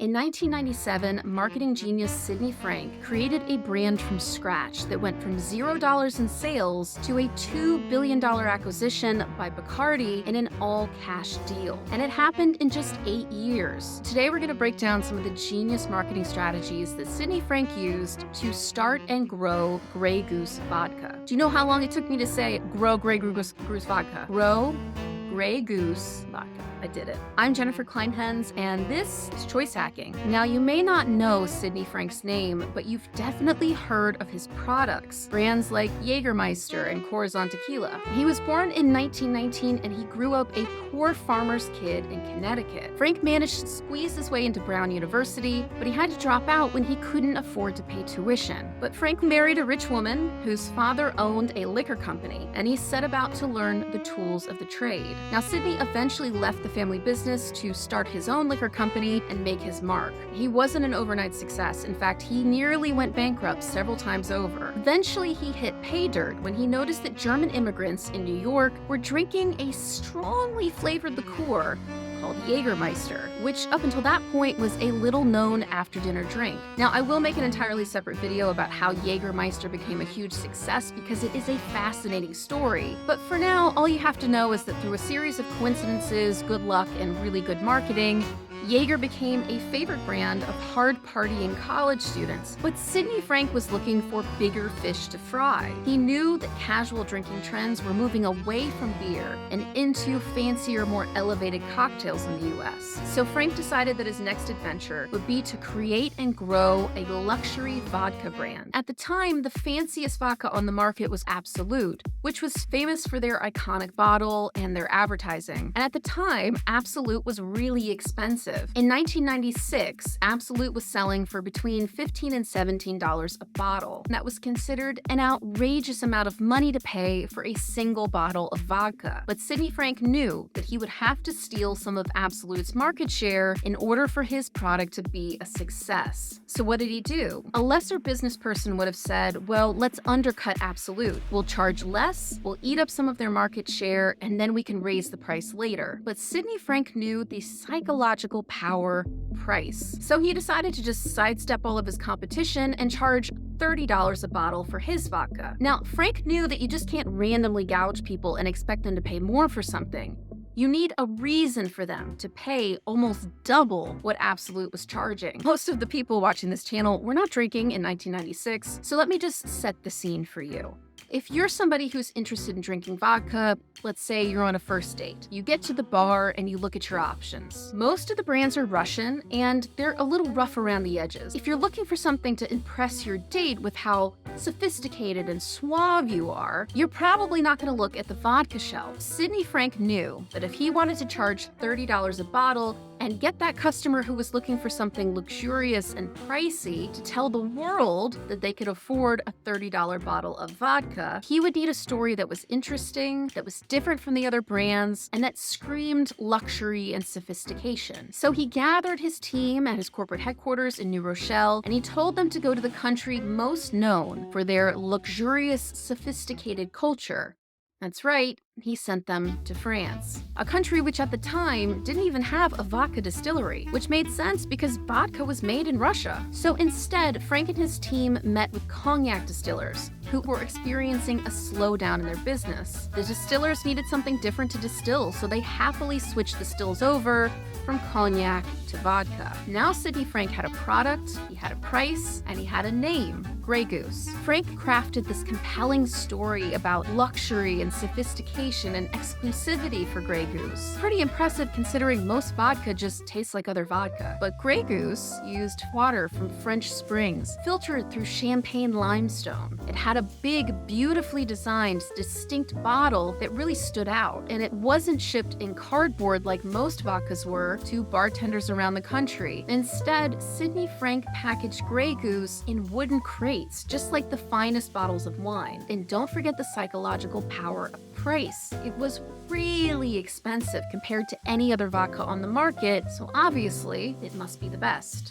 In 1997, marketing genius Sidney Frank created a brand from scratch that went from $0 in sales to a $2 billion acquisition by Bacardi in an all-cash deal. And it happened in just 8 years. Today, we're going to break down some of the genius marketing strategies that Sidney Frank used to start and grow Grey Goose vodka. Do you know how long it took me to say grow Grey Goose vodka? Grow Grey Goose vodka. I did it. I'm Jennifer Clinehens, and this is Choice Hacking. Now, you may not know Sidney Frank's name, but you've definitely heard of his products, brands like Jägermeister and Corazon Tequila. He was born in 1919, and he grew up a poor farmer's kid in Connecticut. Frank managed to squeeze his way into Brown University, but he had to drop out when he couldn't afford to pay tuition. But Frank married a rich woman whose father owned a liquor company, and he set about to learn the tools of the trade. Now, Sidney eventually left the family business to start his own liquor company and make his mark. He wasn't an overnight success. In fact, he nearly went bankrupt several times over. Eventually, he hit pay dirt when he noticed that German immigrants in New York were drinking a strongly flavored liqueur called Jägermeister, which up until that point was a little-known after-dinner drink. Now, I will make an entirely separate video about how Jägermeister became a huge success because it is a fascinating story. But for now, all you have to know is that through a series of coincidences, good luck, and really good marketing, Jaeger became a favorite brand of hard-partying college students, but Sidney Frank was looking for bigger fish to fry. He knew that casual drinking trends were moving away from beer and into fancier, more elevated cocktails in the US. So Frank decided that his next adventure would be to create and grow a luxury vodka brand. At the time, the fanciest vodka on the market was Absolut, which was famous for their iconic bottle and their advertising. And at the time, Absolut was really expensive. In 1996, Absolut was selling for between $15 and $17 a bottle. And that was considered an outrageous amount of money to pay for a single bottle of vodka. But Sidney Frank knew that he would have to steal some of Absolut's market share in order for his product to be a success. So what did he do? A lesser business person would have said, well, let's undercut Absolut. We'll charge less, we'll eat up some of their market share, and then we can raise the price later. But Sidney Frank knew the psychological power price. So he decided to just sidestep all of his competition and charge $30 a bottle for his vodka. Now, Frank knew that you just can't randomly gouge people and expect them to pay more for something. You need a reason for them to pay almost double what Absolut was charging. Most of the people watching this channel were not drinking in 1996, so let me just set the scene for you. If you're somebody who's interested in drinking vodka, let's say you're on a first date, you get to the bar and you look at your options. Most of the brands are Russian and they're a little rough around the edges. If you're looking for something to impress your date with how sophisticated and suave you are, you're probably not going to look at the vodka shelf. Sidney Frank knew that if he wanted to charge $30 a bottle and get that customer who was looking for something luxurious and pricey to tell the world that they could afford a $30 bottle of vodka, he would need a story that was interesting, that was different from the other brands, and that screamed luxury and sophistication. So he gathered his team at his corporate headquarters in New Rochelle, and he told them to go to the country most known for their luxurious, sophisticated culture. That's right, he sent them to France, a country which at the time didn't even have a vodka distillery, which made sense because vodka was made in Russia. So instead, Frank and his team met with cognac distillers who were experiencing a slowdown in their business. The distillers needed something different to distill, so they happily switched the stills over from cognac to vodka. Now Sidney Frank had a product, he had a price, and he had a name, Grey Goose. Frank crafted this compelling story about luxury and sophistication and exclusivity for Grey Goose. Pretty impressive considering most vodka just tastes like other vodka. But Grey Goose used water from French springs, filtered through champagne limestone. It had a big, beautifully designed, distinct bottle that really stood out, and it wasn't shipped in cardboard like most vodkas were to bartenders around the country. Instead, Sidney Frank packaged Grey Goose in wooden crates, just like the finest bottles of wine. And don't forget the psychological power of price. It was really expensive compared to any other vodka on the market, so obviously it must be the best.